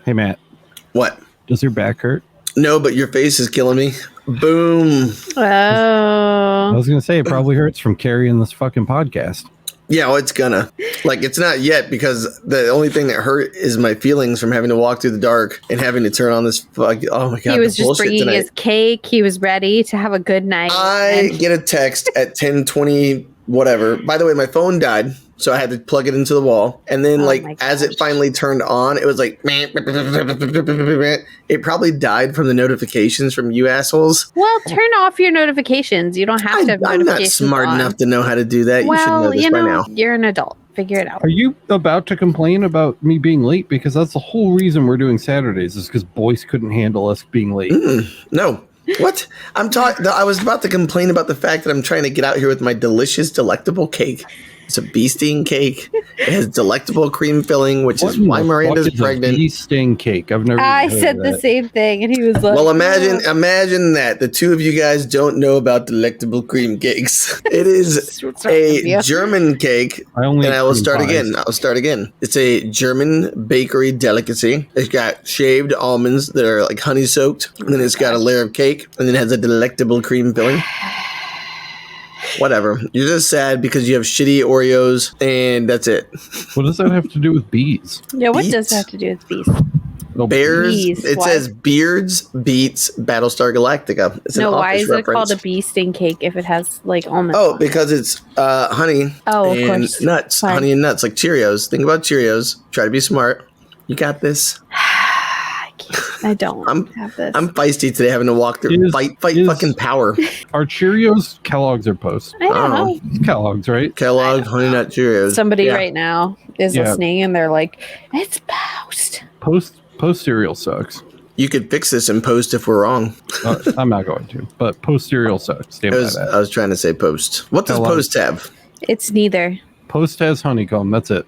Hey, Matt. What? Does your back hurt? No, but your face is killing me. Boom. I was going to say, it probably hurts from carrying this fucking podcast. Yeah, well, it's gonna. Like, it's not yet, because the only thing that hurt is my feelings from having to walk through the dark and having to turn on this oh my God. He was just bringing his cake. He was ready to have a good night. I get a text at 10:20, whatever. By the way, my phone died, so I had to plug it into the wall. And then, as it finally turned on, it was like, it probably died from the notifications from you assholes. Well, turn off your notifications. You don't have to have notifications. I'm not smart enough to know how to do that. Well, you should know this by now. You're an adult. Figure it out. Are you about to complain about me being late? Because that's the whole reason we're doing Saturdays, is because Boyce couldn't handle us being late. No. What? I was about to complain about the fact that I'm trying to get out here with my delicious, delectable cake. It's a bee sting cake. It has delectable cream filling, which is why Miranda's pregnant. Bee sting cake. I've never. I said the same thing, and he was like, "Well, imagine that the two of you guys don't know about delectable cream cakes. It is a German cake, and I will start again. It's a German bakery delicacy. It's got shaved almonds that are like honey soaked, and then it's got a layer of cake, and then it has a delectable cream filling." Whatever. You're just sad because you have shitty Oreos, and that's it. What does that have to do with bees? Yeah, what does that have to do with bees? Bears. Bees. It says Beards beats Battlestar Galactica. It's an why is reference. It called a bee sting cake if it has like almonds? Oh, because it's honey and nuts. Fine. Honey and nuts, like Cheerios. Think about Cheerios. Try to be smart. You got this. I don't have this. I'm feisty today, having to walk through fight fucking power. Are Cheerios Kellogg's or Post? I don't know. It's Kellogg's, right? Kellogg Honey Nut Cheerios. Somebody right now is listening, and they're like, "It's Post." Post cereal sucks. You could fix this in Post if we're wrong. I'm not going to, but Post cereal sucks. I was trying to say Post. What does Post have? It's neither. Post has honeycomb. That's it.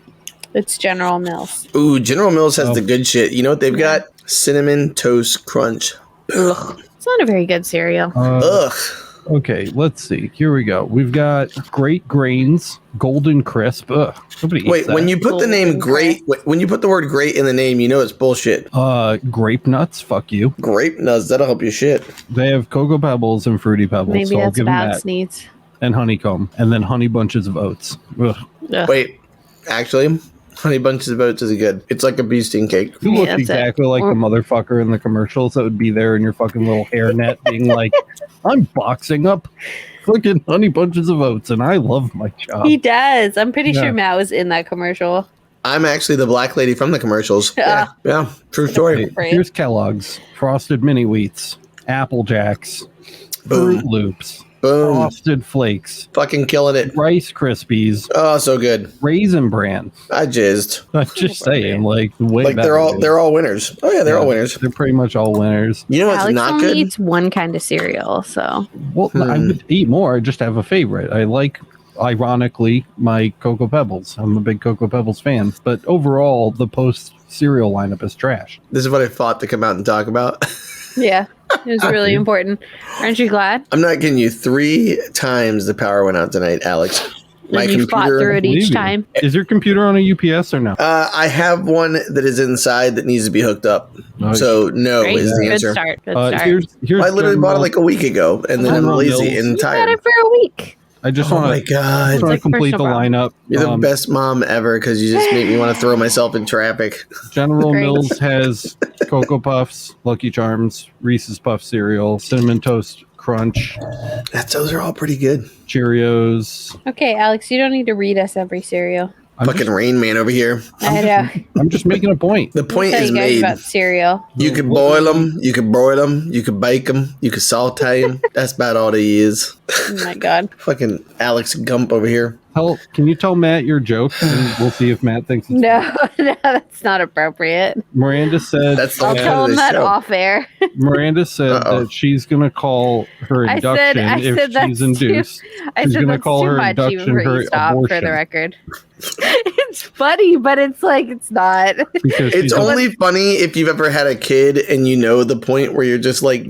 It's General Mills. Ooh, General Mills has the good shit. You know what they've got? Cinnamon Toast Crunch. Ugh. It's not a very good cereal. Ugh. Okay, let's see. Here we go. We've got Great Grains, Golden Crisp. Ugh. Nobody eats that. When you put the name Great, when you put the word Great in the name, you know it's bullshit. Grape Nuts. Fuck you. Grape Nuts. That'll help you shit. They have Cocoa Pebbles and Fruity Pebbles. Maybe so that's I'll give bad them sneeze. And honeycomb, and then Honey Bunches of Oats. Ugh. Wait, actually, Honey Bunches of Oats is good. It's like a bee sting cake. You look exactly like the motherfucker in the commercials that would be there in your fucking little hairnet being like, I'm boxing up fucking Honey Bunches of Oats, and I love my job. He does. I'm pretty sure Matt was in that commercial. I'm actually the black lady from the commercials. Yeah, true story. Okay, here's Kellogg's, Frosted Mini Wheats, Apple Jacks, Fruit Loops, Frosted Flakes. Fucking killing it. Rice Krispies. Oh, so good. Raisin Bran. I jizzed. I'm just saying, way they're all winners. Oh yeah, they're all winners. They're pretty much all winners. You know what's Alex not only good? eats one kind of cereal, so. Well, I would eat more. I just have a favorite. I like, ironically, my Cocoa Pebbles. I'm a big Cocoa Pebbles fan. But overall, the Post cereal lineup is trash. This is what I fought to come out and talk about. Yeah, it was really important. Aren't you glad? I'm not kidding you. 3 times the power went out tonight, Alex. My computer fought through it each time. Is your computer on a UPS or no? I have one that is inside that needs to be hooked up. So no is the answer. Good start. Here's I literally bought it like a week ago, and then I'm lazy and tired. You got it for a week. I just want to complete the lineup. You're the best mom ever because you just make me want to throw myself in traffic. General Mills has Cocoa Puffs, Lucky Charms, Reese's Puff cereal, Cinnamon Toast Crunch. Those are all pretty good. Cheerios. Okay, Alex, you don't need to read us every cereal. Fucking Rain Man over here. I know. I'm just making a point. The point is made. About cereal. You could boil them, you could broil them, you could bake them, you could saute them. That's about all they is. Oh my god. Fucking Alex Gump over here. Can you tell Matt your joke, and we'll see if Matt thinks it's No, that's not appropriate. Miranda said I'll tell him that off air. Miranda said that she's gonna call her induction if she's induced. I said that's too much even for you to stop, for the record. It's funny, but it's like it's not. It's only funny if you've ever had a kid and you know the point where you're just like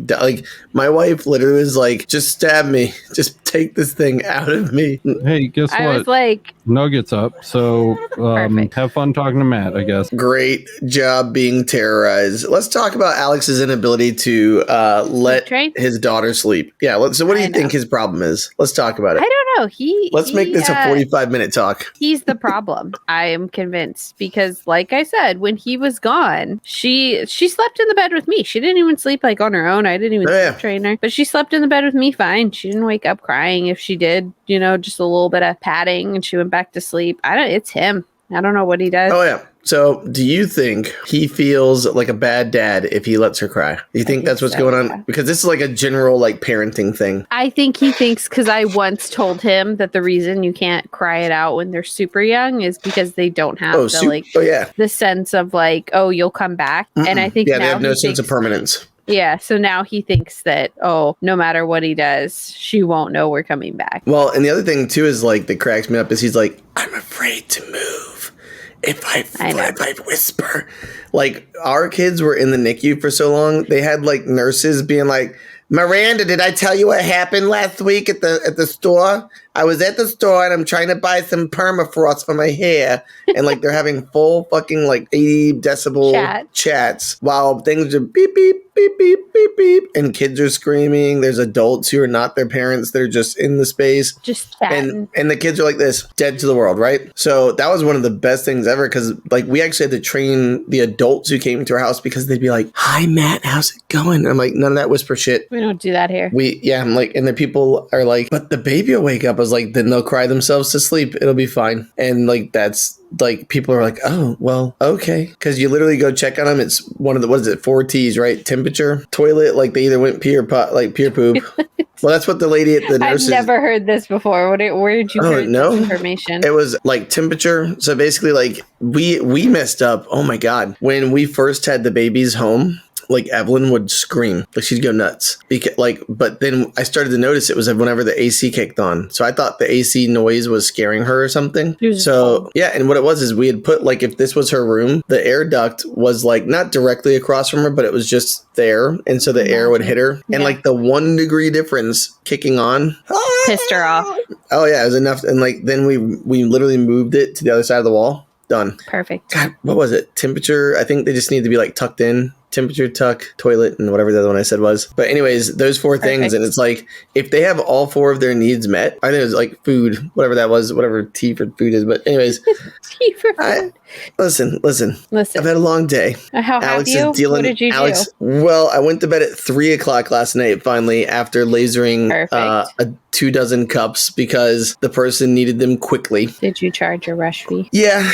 my wife literally was like, just stab me, just take this thing out of me. Hey, guess what? I was like, Nuggets up. So have fun talking to Matt, I guess. Great job being terrorized. Let's talk about Alex's inability to let his daughter sleep. Yeah. So what do you think his problem is? Let's talk about it. I don't know. Let's make this a 45-minute talk. He's the problem. I am convinced because, like I said, when he was gone, she slept in the bed with me. She didn't even sleep like on her own. I didn't even sleep train her, but she slept in the bed with me fine. She didn't wake up crying. If she did, just a little bit of patting, and she went back to sleep. It's him. I don't know what he does. Oh yeah. So, do you think he feels like a bad dad if he lets her cry? Do you think that's what's going on? Because this is like a general parenting thing. I think he thinks, because I once told him that the reason you can't cry it out when they're super young is because they don't have the sense of you'll come back. Mm-mm. And I think they have no sense of permanence. Yeah, so now he thinks that, no matter what he does, she won't know we're coming back. Well, and the other thing too is that cracks me up is he's like, I'm afraid to move. If I whisper, our kids were in the NICU for so long, they had nurses being like, Miranda, did I tell you what happened last week at the store? I was at the store and I'm trying to buy some permafrost for my hair. And they're having full fucking 80 decibel chats while things are beep, beep, beep, beep, beep, beep. And kids are screaming. There's adults who are not their parents. They're just in the space. Just chatting. And the kids are like this, dead to the world, right? So that was one of the best things ever because we actually had to train the adults who came to our house because they'd be like, hi, Matt, how's it going? And I'm like, none of that whisper shit. We don't do that here. I'm like, and the people are like, but the baby will wake up. I was like, then they'll cry themselves to sleep. It'll be fine. And that's people are like, oh, well, okay. Because you literally go check on them. It's one of the, 4 T's, right? Temperature, toilet, they either went pee or pee or poop. Well, that's what the lady at the nurses. I've never heard this before. Where did you hear this information? It was temperature. So basically, we messed up. Oh my God. When we first had the babies home, Evelyn would scream, she'd go nuts because but then I started to notice it was whenever the AC kicked on. So I thought the AC noise was scaring her or something. So yeah. And what it was is we had put if this was her room, the air duct was not directly across from her, but it was just there. And so the air would hit her and the 1 degree difference kicking on pissed her off. Oh yeah. It was enough. And then we literally moved it to the other side of the wall. Done. Perfect. God, what was it? Temperature. I think they just need to be tucked in. Temperature, tuck, toilet, and whatever the other one I said was. But anyways, those 4 things. And it's if they have all 4 of their needs met, I think it was food, whatever that was, whatever T for food is. But anyways. T for food. Listen. I've had a long day. How have you? What did you do? Well, I went to bed at 3:00 last night, finally, after lasering 24 cups because the person needed them quickly. Did you charge a rush fee? Yeah.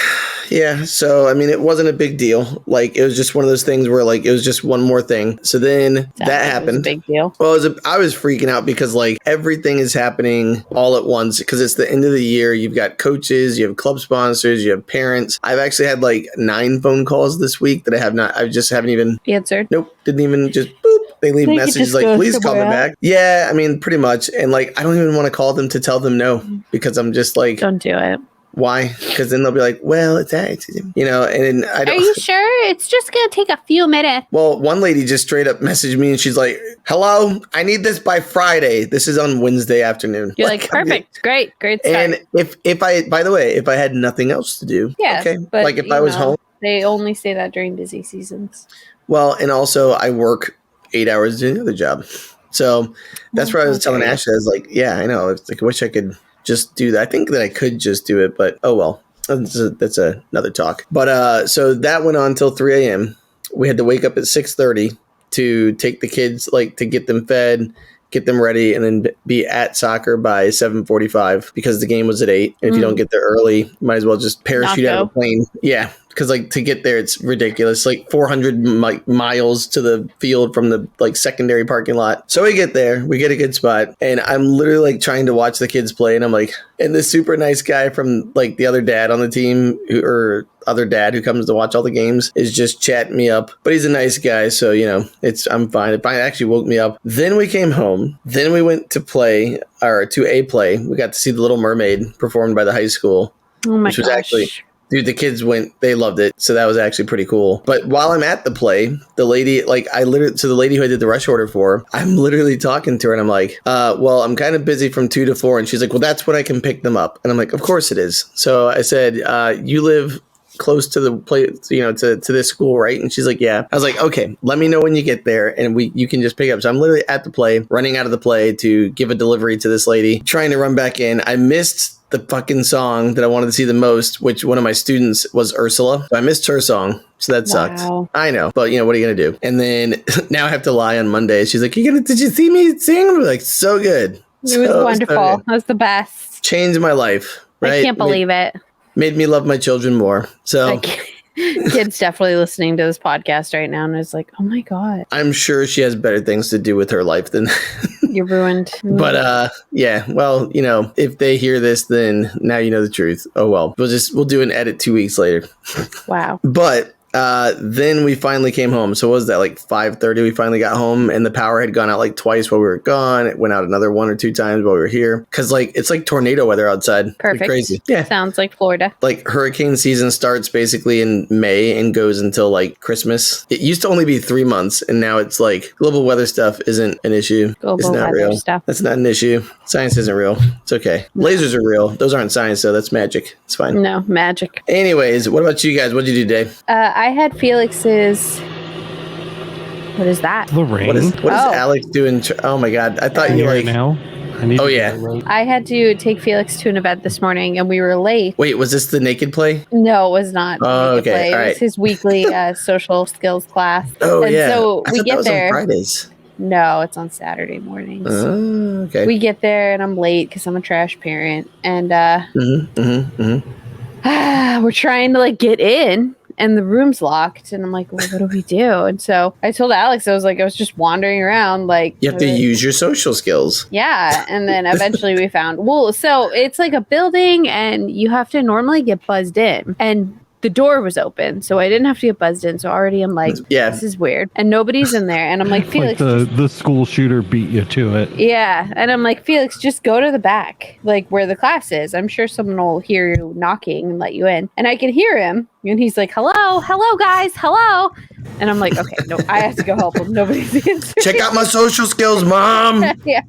So, it wasn't a big deal. It was just one of those things where it was just one more thing. So then that happened. It was a big deal. Well, I was freaking out because everything is happening all at once because it's the end of the year. You've got coaches, you have club sponsors, you have parents. I've actually had 9 phone calls this week that I just haven't even answered. Nope. Didn't even just boop. They leave messages please call me back. Yeah, pretty much. And I don't even want to call them to tell them no because I'm just don't do it. Why? Because then they'll be like, well, it's and I don't. Are you sure? It's just going to take a few minutes. Well, one lady just straight up messaged me and she's like, hello, I need this by Friday. This is on Wednesday afternoon. You're perfect. Great start. And if I had nothing else to do. Yeah. Okay. But if I was home. They only say that during busy seasons. Well, and also I work 8 hours doing the other job. So that's where I was telling Ashley, I was yeah, I know. It's I wish I could just do that. I think that I could just do it, but oh well. That's another talk. But so that went on till 3 a.m. We had to wake up at 6:30 to take the kids, to get them fed, get them ready, and then be at soccer by 7:45 because the game was at 8. And if you don't get there early, you might as well just parachute out of a plane. Yeah. Because to get there, it's ridiculous. 400 miles to the field from the secondary parking lot. So we get there, we get a good spot, and I'm literally trying to watch the kids play, and I'm and this super nice guy from the other dad on the team or other dad who comes to watch all the games is just chatting me up. But he's a nice guy, so I'm fine. It actually woke me up. Then we came home. Then we went to a play. We got to see The Little Mermaid performed by the high school. Oh my which was gosh. actually, dude, the kids they loved it. So that was actually pretty cool. But while I'm at the play, the lady, the lady who I did the rush order for, I'm literally talking to her and I'm like, well, I'm kind of busy from 2 to 4. And she's like, well, that's when I can pick them up. And I'm like, of course it is. So I said, you live close to the place, to this school, right? And she's like, yeah. I was like, okay, let me know when you get there and you can just pick up. So I'm literally at the play, running out of the play to give a delivery to this lady, trying to run back in. I missed the fucking song that I wanted to see the most, which one of my students was Ursula. So I missed her song. So that sucked. I know, but what are you going to do? And then now I have to lie on Monday. She's like, did you see me sing? I'm like, so good. It was wonderful. It was the best. Changed my life. Right? I can't believe it. Made me love my children more. So kid's definitely listening to this podcast right now and is like, oh my God. I'm sure she has better things to do with her life than you're ruined. But yeah, well, if they hear this, then now you know the truth. Oh well. We'll do an edit 2 weeks later. Wow. But then we finally came home. So what was that, like 5:30? We finally got home and the power had gone out like twice while we were gone. It went out another 1 or 2 times while we were here. Cause it's like tornado weather outside. Perfect. Like crazy. Yeah. Sounds like Florida. Like hurricane season starts basically in May and goes until like Christmas. It used to only be 3 months and now it's like global weather stuff isn't an issue. It's not real. Stuff. That's not an issue. Science isn't real. It's okay. Lasers are real. Those aren't science though. That's magic. It's fine. No, magic. Anyways, what about you guys? What'd you do today? I had Felix's. What is that? Lorraine. What is Alex doing? Oh my God! I thought you like now. I had to take Felix to an event this morning, and we were late. Wait, was this the naked play? No, it was not. Oh, okay. Play. All right. It was his weekly social skills class. Oh, and yeah. So I we thought get that was there. on Fridays. No, it's on Saturday mornings. Oh, okay. We get there, and I'm late because I'm a trash parent, and we're trying to like get in. And the room's locked. And I'm like, well, what do we do? And so I told Alex, I was just wandering around. Like, you have to use your social skills. Yeah. And then eventually we found, so it's like a building and you have to normally get buzzed in. And the door was open, so I didn't have to get buzzed in. So already I'm like, this is weird. And nobody's in there. And I'm like, Felix. Like the school shooter beat you to it. Yeah. And I'm like, Felix, just go to the back, like where the class is. I'm sure someone will hear you knocking and let you in. And I can hear him. And he's like, hello, guys, hello. And I'm like, okay, no, I have to go help him. Nobody's answering. Check out my social skills, Mom. Yeah.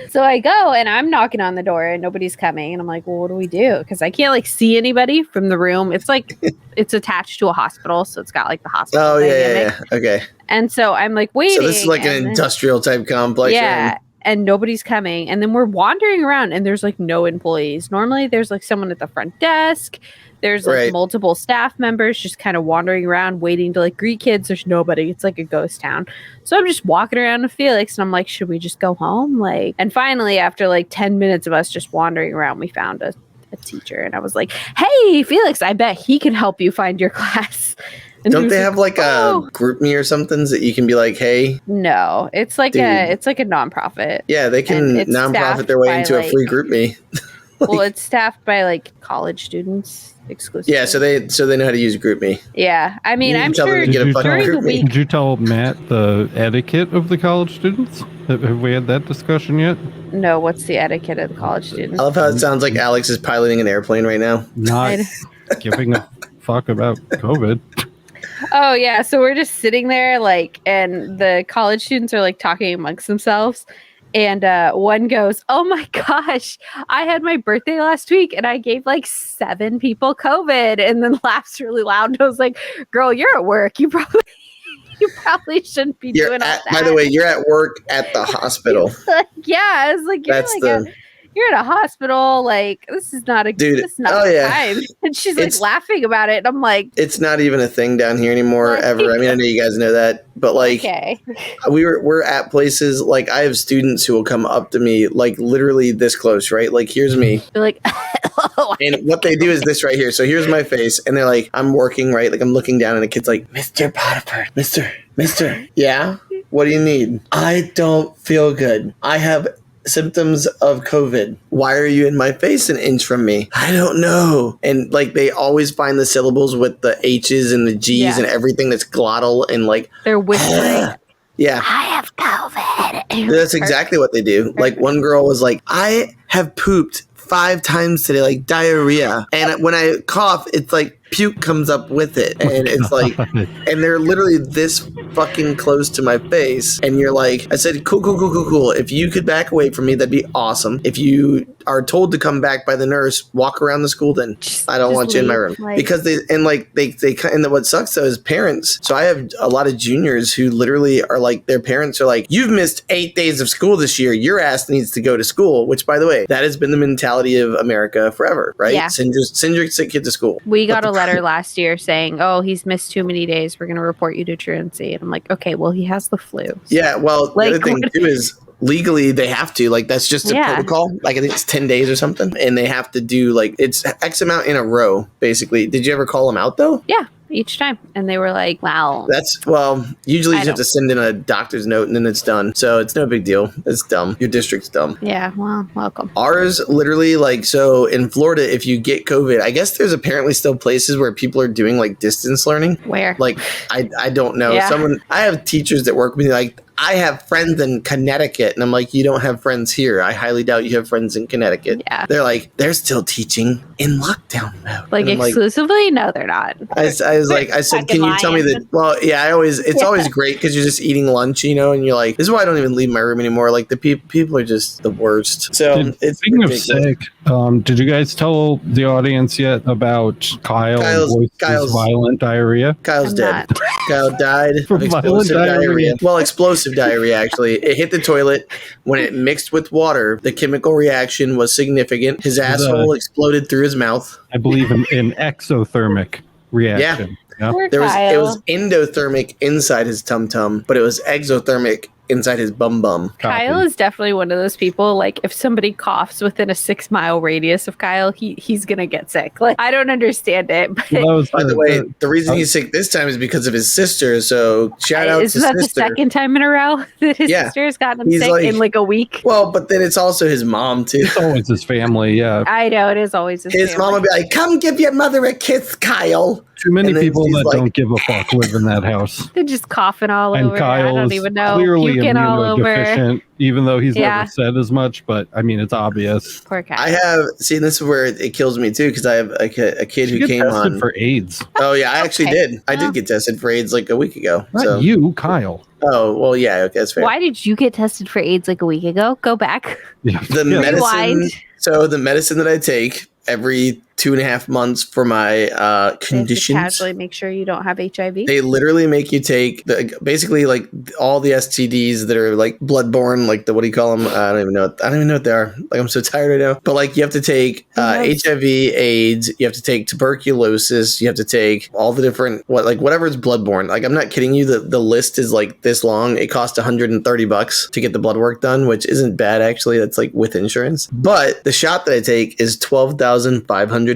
So I go and I'm knocking on the door and nobody's coming. And I'm like, well, what do we do? Because I can't like see anybody from the room. It's like, it's attached to a hospital. So it's got like the hospital. Oh, yeah. Okay. And so I'm like waiting. So this is like an industrial type complex. Yeah. And nobody's coming. And then we're wandering around and there's like no employees. Normally there's like someone at the front desk. There's like multiple staff members just kind of wandering around waiting to like greet kids. There's nobody. It's like a ghost town. So I'm just walking around with Felix and I'm like, should we just go home? Like, and finally after like 10 minutes of us just wandering around, we found a teacher. And I was like, hey, Felix, I bet he can help you find your class. And don't they have like a group me or something that you can be like, hey? No, it's like a nonprofit. Yeah, they can nonprofit their way into a free group me. Well, it's staffed by like college students exclusively. Yeah, so they know how to use GroupMe. Yeah, I mean, I'm sure during the week. Did you tell Matt the etiquette of the college students? Have we had that discussion yet? No, what's the etiquette of the college students? I love how it sounds like Alex is piloting an airplane right now. Not giving a fuck about COVID. Oh yeah, so we're just sitting there like, and the college students are like talking amongst themselves. And one goes, oh my gosh, I had my birthday last week and I gave like 7 people COVID, and then laughs really loud. And I was like, girl, you're at work. You probably shouldn't be doing all that. By the way, you're at work at the hospital. Yeah, I was like, you're at a hospital. Like, this is not a time. And she's like laughing about it. And I'm like, it's not even a thing down here anymore ever. I mean, I know you guys know that, but like, we're at places like I have students who will come up to me like literally this close, right? Like, here's me. They're like, and what they do is this right here. So here's my face, and they're like, I'm working, right? Like I'm looking down, and the kid's like, Mr. Potiphar, Mister, yeah. What do you need? I don't feel good. I have symptoms of COVID. Why are you in my face an inch from me? I don't know. And like they always find the syllables with the H's and the G's and everything that's glottal and like they're whispering. Yeah. I have COVID. That's exactly what they do. Like one girl was like, I have pooped 5 times today, like diarrhea. And when I cough, it's like puke comes up with it, and it's like, and they're literally this fucking close to my face, and you're like, I said, cool. If you could back away from me, that'd be awesome. If you are told to come back by the nurse, walk around the school. Then I don't want you in my room, because they what sucks though is parents. So I have a lot of juniors who literally are like, their parents are like, you've missed 8 days of school this year. Your ass needs to go to school. Which, by the way, that has been the mentality of America forever, right? Yeah. Send your sick kid to school. We got a letter last year saying, oh, he's missed too many days. We're going to report you to truancy. And I'm like, okay, well, he has the flu. So. Yeah, well, the other thing too is legally they have to, like, that's just a protocol. Like, I think it's 10 days or something. And they have to do, like, it's X amount in a row, basically. Did you ever call them out, though? Yeah. Each time. And they were like, wow. Usually you have to send in a doctor's note and then it's done. So it's no big deal. It's dumb. Your district's dumb. Yeah, well, welcome. Ours literally, like, so in Florida, if you get COVID, I guess there's apparently still places where people are doing like distance learning. Where? Like, I don't know. Yeah. I have teachers that work with me, like, I have friends in Connecticut. And I'm like, you don't have friends here. I highly doubt you have friends in Connecticut. Yeah. They're like, they're still teaching in lockdown mode. Like, exclusively? No, they're not. I said, can you tell me that? Well, yeah, it's always great because you're just eating lunch, and you're like, this is why I don't even leave my room anymore. Like, the people are just the worst. So speaking of sick, did you guys tell the audience yet about Kyle's violent diarrhea? Kyle's dead. Kyle died of explosive diarrhea. Well, explosive diarrhea, actually. It hit the toilet. When it mixed with water, the chemical reaction was significant. His asshole exploded through his mouth. I believe an exothermic reaction. Yeah. It was endothermic inside his tum-tum, but it was exothermic inside his bum. Kyle is definitely one of those people, like, if somebody coughs within a 6-mile radius of Kyle, he's gonna get sick. Like, I don't understand it. But by the way, the reason he's sick this time is because of his sister. So shout out to sister. Isn't that the second time in a row that his sister has gotten him sick in like a week? Well, but then it's also his mom too. It's always his family, yeah. I know, it is always his family. Mom will be like, come give your mother a kiss, Kyle. Too many people that don't give a fuck live in that house. They're just coughing all over. Kyle I don't even know. Clearly puking all over. Even though he's never said as much, but I mean, it's obvious. Poor Kyle. I have seen, this is where it kills me too, because I have a kid who came on for AIDS. Oh yeah, I actually did. I did get tested for AIDS like a week ago. Not you, Kyle. Oh well, yeah, okay, that's fair. Why did you get tested for AIDS like a week ago? Go back. Yeah. The medicine. So the medicine that I take every 2.5 months for my conditions. Casually make sure you don't have HIV. They literally make you take basically like all the STDs that are like bloodborne, like what do you call them? I don't even know what they are. Like, I'm so tired right now. But like, you have to take HIV, AIDS. You have to take tuberculosis. You have to take all the different whatever is bloodborne. Like, I'm not kidding you. The list is like this long. It costs $130 to get the blood work done, which isn't bad actually. That's like with insurance. But the shot that I take is $12,500.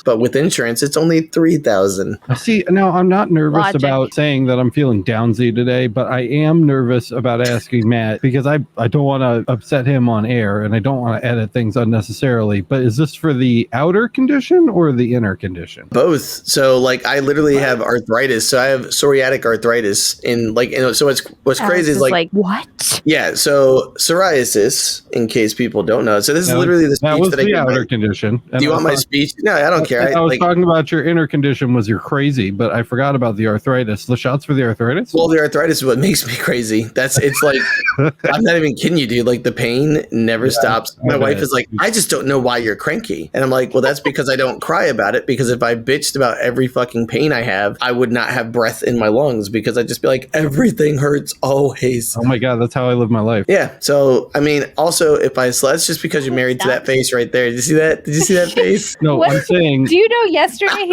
But with insurance, it's only $3,000. See, now I'm not nervous about saying that I'm feeling downsy today, but I am nervous about asking Matt because I don't want to upset him on air and I don't want to edit things unnecessarily. But is this for the outer condition or the inner condition? Both. So like, I literally have arthritis. So I have psoriatic arthritis so what's crazy is like what? Yeah. So psoriasis, in case people don't know. So this is literally the speech that I get. Outer condition. Do you want my speech? No, I don't care. I was talking about your inner condition was you're crazy, but I forgot about the arthritis. The shots for the arthritis? Well, the arthritis is what makes me crazy. It's like, I'm not even kidding you, dude. Like, the pain never stops. My wife is like, I just don't know why you're cranky. And I'm like, well, that's because I don't cry about it, because if I bitched about every fucking pain I have, I would not have breath in my lungs, because I'd just be like, everything hurts always. Oh my God, that's how I live my life. Yeah. So, I mean, also, that's just because you're married to that face right there. Did you see that? Did you see that face? No, I'm saying. Do you know yesterday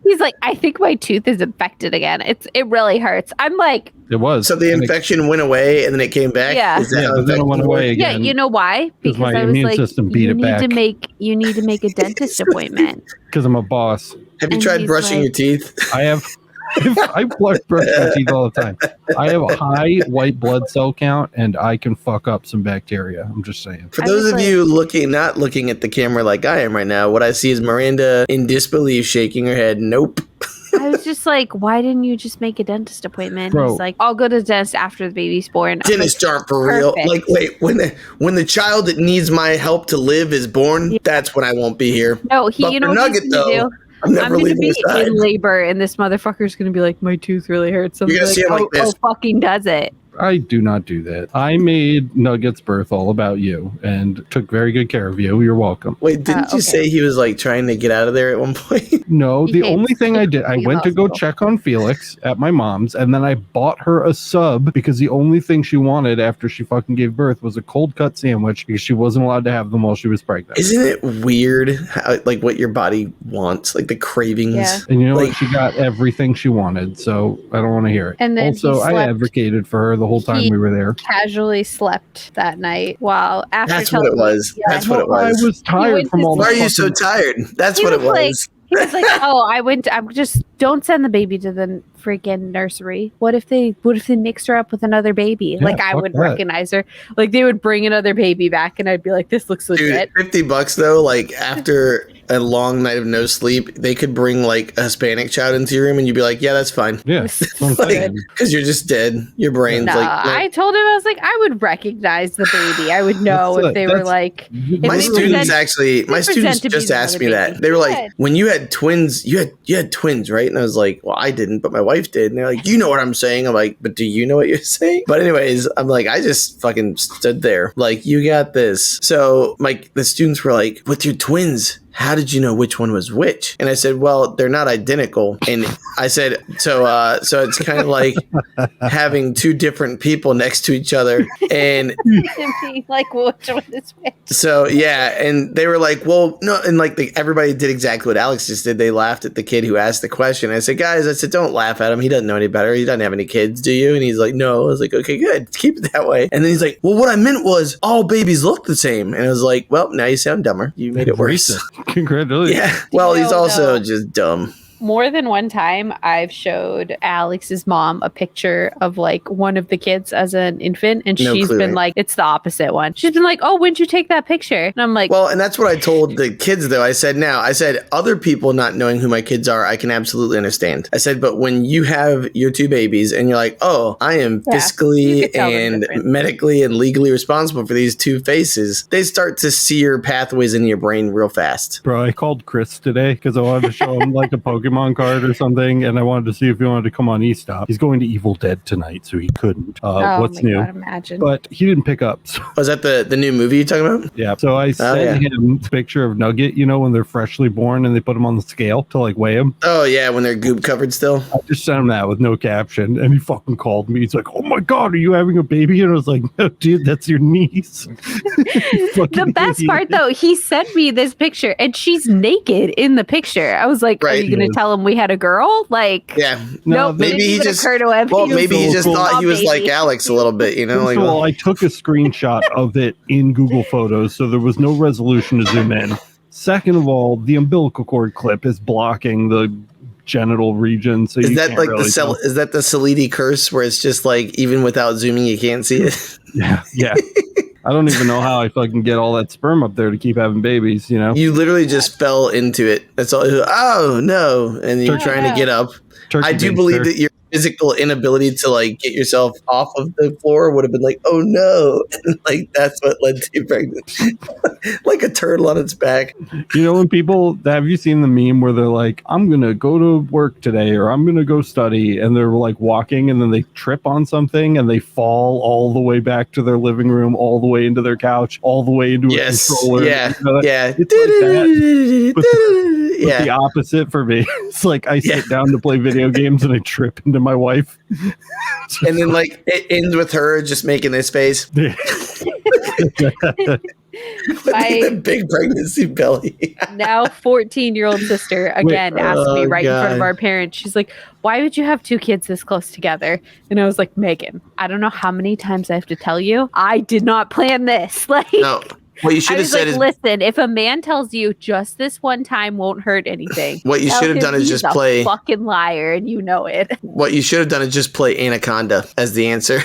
he's like, I think my tooth is infected again. It really hurts. I'm like, it was. So the infection went away and then it came back? Yeah. Then it went away again. Yeah, you know why? Because my immune system beat it back. You need to make a dentist appointment. Because I'm a boss. Have you tried brushing your teeth? I have. I brush my teeth all the time. I have a high white blood cell count, and I can fuck up some bacteria. I'm just saying. For those of you not looking at the camera like I am right now, what I see is Miranda in disbelief shaking her head. Nope. I was just like, why didn't you just make a dentist appointment? Bro. He's like, I'll go to the dentist after the baby's born. Dentists aren't for real. Like, wait, when the child that needs my help to live is born, that's when I won't be here. No, but you know for Nugget though, I'm never leaving his side. In labor, and this motherfucker's gonna be like, my tooth really hurts. You're gonna see him like this. Oh, fucking does it. I do not do that. I made Nugget's birth all about you and took very good care of you. You're welcome. Wait, didn't you say he was like trying to get out of there at one point? No, the only thing I did, I went to go check on Felix at my mom's, and then I bought her a sub because the only thing she wanted after she fucking gave birth was a cold cut sandwich because she wasn't allowed to have them while she was pregnant. Isn't it weird how, like, what your body wants, like the cravings? Yeah. And you know what? She got everything she wanted, so I don't want to hear it. And then also, I advocated for her the whole time we were there. Casually slept that night while after. That's what it was. Yeah, that's what it was. I was tired from all the. Why are you so tired? That's what it was. He was like, "Oh, I'm just don't send the baby to the freaking nursery. What if they mixed her up with another baby? Yeah, like I wouldn't recognize her. Like they would bring another baby back, and I'd be like, this looks legit." Dude, $50 though. Like after a long night of no sleep, they could bring like a Hispanic child into your room, and you'd be like, "Yeah, that's fine." Yeah, like because you're just dead. Your brain's I told him I was like, I would recognize the baby. I would know if they were like. My students just asked me that. They were like, when you had twins, you had twins, right? And I was like, well, I didn't, but my wife did. And they're like, you know what I'm saying? I'm like, but do you know what you're saying? But anyways, I'm like, I just fucking stood there. Like, you got this. So the students were like, with your twins, how did you know which one was which? And I said, well, they're not identical. And I said, so it's kind of like having two different people next to each other. And like, which one is which? So, yeah. And they were like, well, no. And like everybody did exactly what Alex just did. They laughed at the kid who asked the question. I said, guys, don't laugh at him. He doesn't know any better. He doesn't have any kids, do you? And he's like, no. I was like, okay, good. Keep it that way. And then he's like, well, what I meant was all babies look the same. And I was like, well, now you sound dumber. You made it worse. Congratulations. Yeah. Well, he's also just dumb. More than one time, I've showed Alex's mom a picture of like one of the kids as an infant, and she's been like, it's the opposite one. She's been like, oh, when'd you take that picture? And I'm like, well, and that's what I told the kids, though. I said, other people not knowing who my kids are, I can absolutely understand. I said, but when you have your two babies and you're like, oh, I am fiscally and medically and legally responsible for these two faces, they start to see your pathways in your brain real fast. Bro, I called Chris today because I wanted to show him like a Pokemon card or something, and I wanted to see if he wanted to come on E-Stop. He's going to Evil Dead tonight, so he couldn't. What's new? God, imagine. But he didn't pick up. So. Was that the new movie you're talking about? Yeah. So I sent him a picture of Nugget, when they're freshly born and they put them on the scale to like weigh them. Oh, yeah, when they're goop covered still. I just sent him that with no caption, and he fucking called me. He's like, oh my God, are you having a baby? And I was like, no, dude, that's your niece. The best part, though, he sent me this picture, and she's naked in the picture. I was like, are you going to tell him we had a girl? Like, yeah, no, maybe he just occur to him. Well, maybe he just thought he was like Alex a little bit, Like, well, I took a screenshot of it in Google Photos, so there was no resolution to zoom in. Second of all, the umbilical cord clip is blocking the genital region, so is that like is that the Salidi curse where it's just like even without zooming you can't see it? Yeah. I don't even know how I fucking get all that sperm up there to keep having babies, You literally just fell into it. That's all. Oh, no. And you're trying to get up. I do believe that your physical inability to like get yourself off of the floor would have been like, oh no. And like that's what led to pregnancy. Like a turtle on its back. When people, have you seen the meme where they're like, I'm going to go to work today or I'm going to go study, and they're like walking and then they trip on something and they fall all the way back to their living room, all the way into their couch, all the way into a controller. Yeah. Yeah. It's like that, but the opposite for me. It's like I sit down to play video games and I trip into my wife. And then like it ends with her just making this face. My big pregnancy belly. Now 14-year-old sister again asked me right in front of our parents. She's like, why would you have two kids this close together? And I was like, Megan, I don't know how many times I have to tell you, I did not plan this. Like, no. What you should have said is, listen, if a man tells you just this one time won't hurt anything, what you should have done is just play fucking liar, and you know it. What you should have done is just play Anaconda as the answer.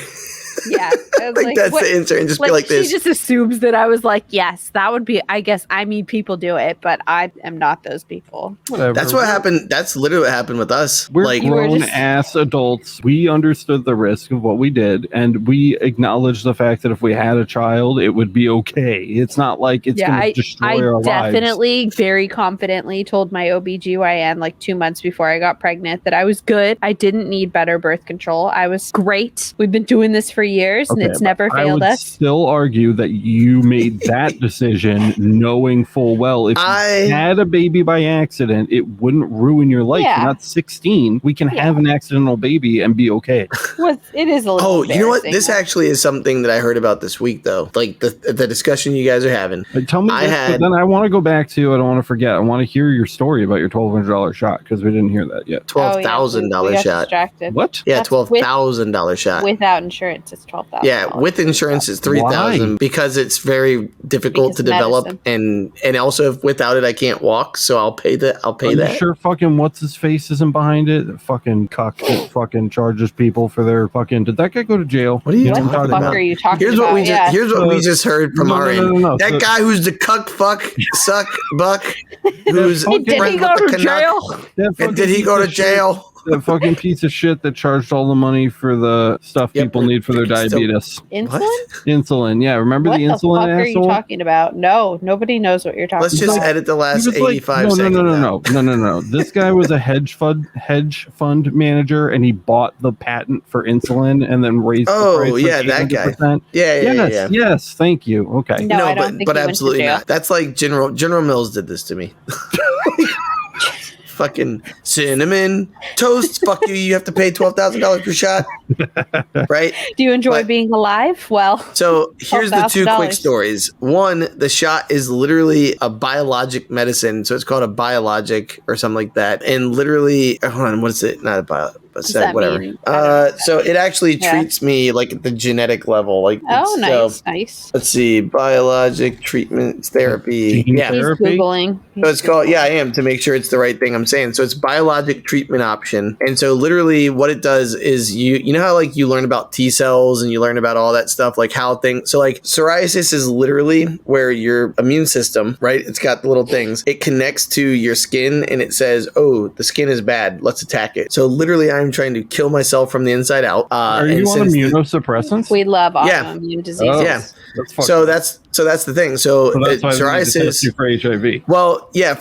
Yeah. Like that's the answer, and just be like this. She just assumes that I was like, yes, that would be, I guess, I mean, people do it, but I am not those people. Whatever. That's what happened. That's literally what happened with us. We're like grown-ass adults. We understood the risk of what we did, and we acknowledged the fact that if we had a child, it would be okay. It's not like it's going to destroy our lives. I definitely very confidently told my OBGYN like 2 months before I got pregnant that I was good. I didn't need better birth control. I was great. We've been doing this for years, and it's never failed us. I would still argue that you made that decision knowing full well if you had a baby by accident, it wouldn't ruin your life. You're not 16. We can have an accidental baby and be okay. Well, it is a little you know what? This actually is something that I heard about this week, though. Like the discussion you guys are having. But tell me but then I want to go back to, I don't want to forget, I want to hear your story about your $1,200 shot, because we didn't hear that yet. $12,000 shot. Distracted. What? Yeah, $12,000 shot. Without insurance, it's $12,000. Yeah, with insurance, it's $3,000 because it's very difficult to develop, and also if without it, I can't walk. So I'll pay that. Are you sure fucking what's his face isn't behind it? The fucking cuck that fucking charges people for their fucking. Did that guy go to jail? What are you talking about? Are you talking here's about? Here's what we just heard from our end. That guy who's the cuck fuck suck buck. Who's did he go to jail? Did he go to jail? That fucking piece of shit that charged all the money for the stuff people need for their diabetes. Insulin? Insulin, yeah. Remember the insulin asshole? What are you talking about? No, nobody knows what you're talking about. Let's just edit the last 85 seconds. No. This guy was a hedge fund manager, and he bought the patent for insulin and then raised the price. Oh, yeah, that guy. Yeah. Yes, thank you. Okay. No, but absolutely not. That's like General Mills did this to me. Fucking cinnamon toast. Fuck you. You have to pay $12,000 per shot. Right? Do you enjoy being alive? Well, so here's the two quick stories. One, the shot is literally a biologic medicine. So it's called a biologic or something like that. And literally, hold on, what is it? Not a biologic. Whatever. So it actually treats me like at the genetic level. Like, nice. Let's see, biologic treatment therapy. He's Googling. So it's called, I am, to make sure it's the right thing I'm saying. So it's biologic treatment option. And so literally what it does is you know how like you learn about T cells and you learn about all that stuff, like how things, so like psoriasis is literally where your immune system, right? It's got the little things. It connects to your skin and it says, oh, the skin is bad. Let's attack it. So literally I'm trying to kill myself from the inside out. Are you on immunosuppressants? We love autoimmune diseases. Oh, yeah. That's the thing. So that's why psoriasis for HIV. Well, yeah,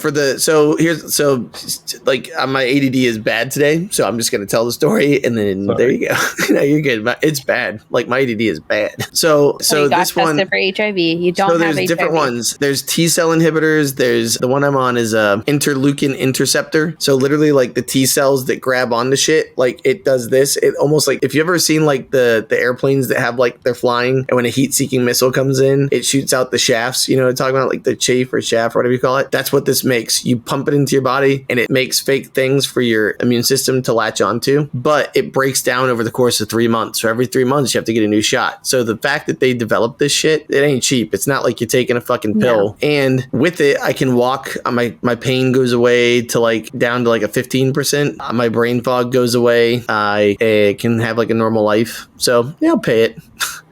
like my ADD is bad today, so I'm just going to tell the story, and then there you go. No, you're good. It's bad. Like my ADD is bad. So you got this one for HIV. You don't have there's HIV. Different ones. There's T cell inhibitors. There's the one I'm on is a interleukin interceptor. So literally like the T cells that grab onto shit, like it does this. It almost like if you ever seen like the airplanes that have like they're flying, and when a heat-seeking missile comes in, it shoots out the shafts. You know what I'm talking about, like the chafe or shaft or whatever you call it. That's what this makes. You pump it into your body, and it makes fake things for your immune system to latch onto. But it breaks down over the course of 3 months. So every 3 months, you have to get a new shot. So the fact that they developed this shit, it ain't cheap. It's not like you're taking a fucking pill. No. And with it, I can walk. My pain goes away to like down to like a 15%. My brain fog goes away. I can have like a normal life. So yeah, I'll pay it.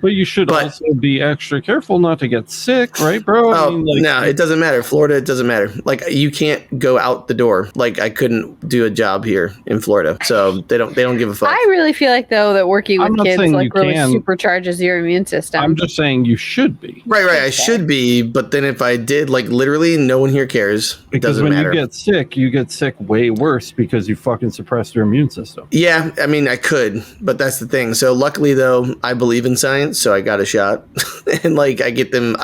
But you should also be extra careful not to get sick, right, bro? No, it doesn't matter. Florida, it doesn't matter. Like you can't go out the door. Like I couldn't do a job here in Florida, so they don't give a fuck. I really feel like though that working with kids like really supercharges your immune system. I'm just saying you should be. Right. I should be, but then if I did, like literally, no one here cares. Because when you get sick way worse because you fucking suppressed your immune system. Yeah, I mean I could, but that's the thing. So luckily though, I believe in science. So I got a shot, and like I get them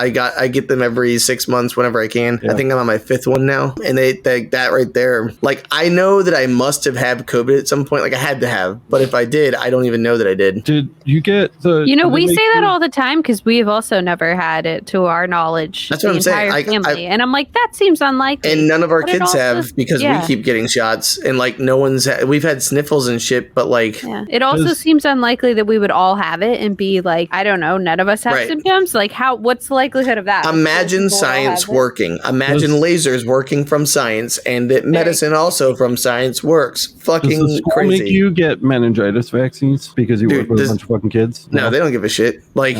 every 6 months whenever I can. Yeah. I think I'm on my 5th one now, and they that right there. Like I know that I must have had COVID at some point. Like I had to have, but if I did, I don't even know that I did. Did you get the? We say that all the time because we've also never had it to our knowledge. That's what I'm saying. And I'm like, that seems unlikely. And none of our kids have because we keep getting shots, and like no one's. We've had sniffles and shit, but like it also seems unlikely that we would all have it and be like I don't know, none of us have symptoms. Like what's the likelihood of that? Imagine science working. Imagine lasers working from science, and that medicine also from science works. Fucking does the school crazy. Make you get meningitis vaccines because you work with a bunch of fucking kids? No, they don't give a shit. Like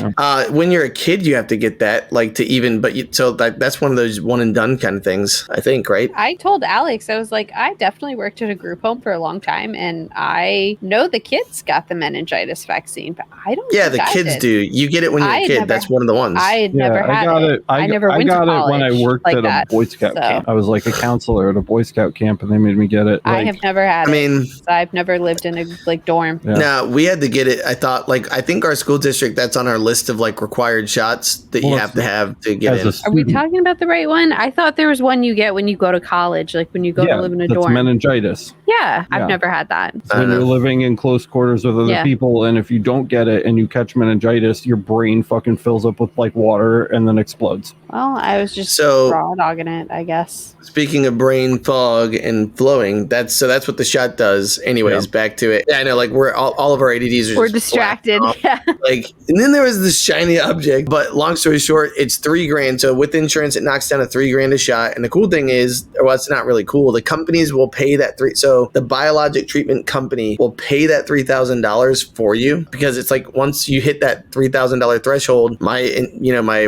when you're a kid, you have to get that. Like to even, so that's one of those one and done kind of things. I think, right? I told Alex, I was like, I definitely worked at a group home for a long time, and I know the kids got the meningitis vaccine, but I don't. Yeah, the kids do. You get it when you're a kid. That's one of the ones. I had never had it. I never went to college. I got it when I worked at a Boy Scout camp. I was like a counselor at a Boy Scout camp, and they made me get it. I have never had it. So I've never lived in a dorm. Yeah. No, we had to get it. I think our school district, that's on our list of like required shots that you have to get in. Are we talking about the right one? I thought there was one you get when you go to college, like when you go to live in a dorm. Meningitis. Yeah, I've never had that. So when you're living in close quarters with other people, and if you don't get it and you catch meningitis, your brain fucking fills up with like water and then explodes. Well, I was just raw dogging it, I guess. Speaking of brain fog and flowing, that's what the shot does. Anyways, back to it. Yeah, I know, like we're all of our ADDs are distracted. Yeah. Like, and then there was this shiny object, but long story short, it's $3,000. So with insurance, it knocks down to $3,000 a shot. And the cool thing is, well, it's not really cool. The companies will pay that so the biologic treatment company will pay that $3,000 for you, because it's like once you hit that $3,000 threshold, my